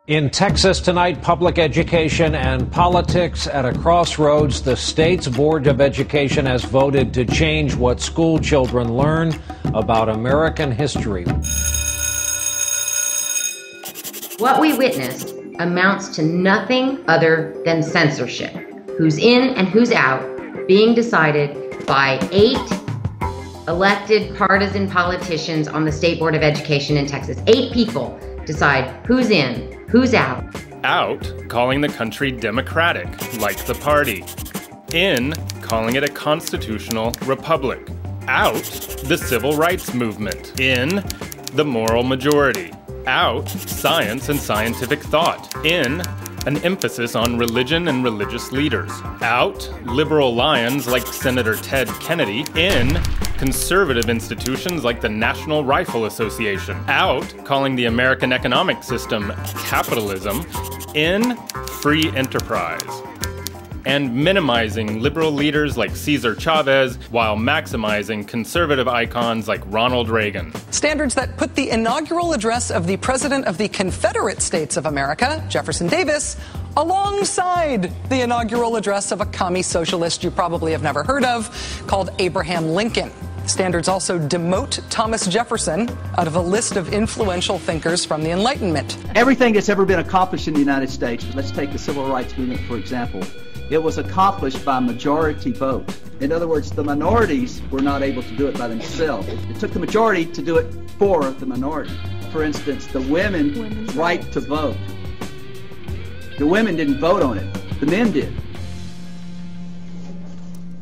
In Texas tonight, public education and politics at a crossroads. The state's Board of Education has voted to change what school children learn about American history. What we witnessed amounts to nothing other than censorship. Who's in and who's out being decided by 8 elected partisan politicians on the State Board of Education in Texas. 8 people decide who's in, who's out. Out, calling the country democratic, like the party. In, calling it a constitutional republic. Out, the civil rights movement. In, the moral majority. Out, science and scientific thought. In, an emphasis on religion and religious leaders. Out, liberal lions like Senator Ted Kennedy. In, conservative institutions like the National Rifle Association. Out, calling the American economic system capitalism. In, free enterprise. And minimizing liberal leaders like Cesar Chavez while maximizing conservative icons like Ronald Reagan. Standards that put the inaugural address of the President of the Confederate States of America, Jefferson Davis, alongside the inaugural address of a commie socialist you probably have never heard of, called Abraham Lincoln. Standards also demote Thomas Jefferson out of a list of influential thinkers from the Enlightenment. Everything that's ever been accomplished in the United States, let's take the civil rights movement for example, it was accomplished by majority vote. In other words, the minorities were not able to do it by themselves. It took the majority to do it for the minority. For instance, the women's right to vote. The women didn't vote on it, the men did.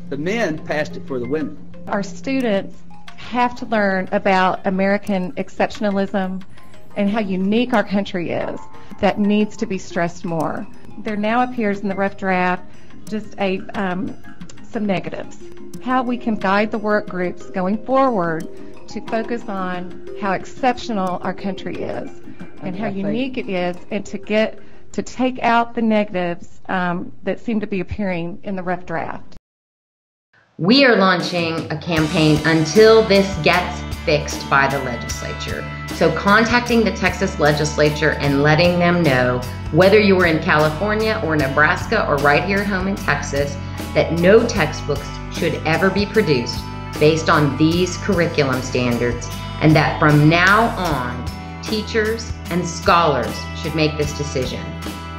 The men passed it for the women. Our students have to learn about American exceptionalism and how unique our country is. That needs to be stressed more. There now appears in the rough draft just some negatives. How we can guide the work groups going forward to focus on how exceptional our country is and how unique it is, and to take out the negatives that seem to be appearing in the rough draft. We are launching a campaign until this gets fixed by the legislature. So contacting the Texas legislature and letting them know, whether you were in California or Nebraska or right here at home in Texas, that no textbooks should ever be produced based on these curriculum standards, and that from now on, teachers and scholars should make this decision.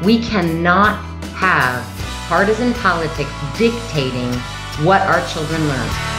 We cannot have partisan politics dictating what our children learn.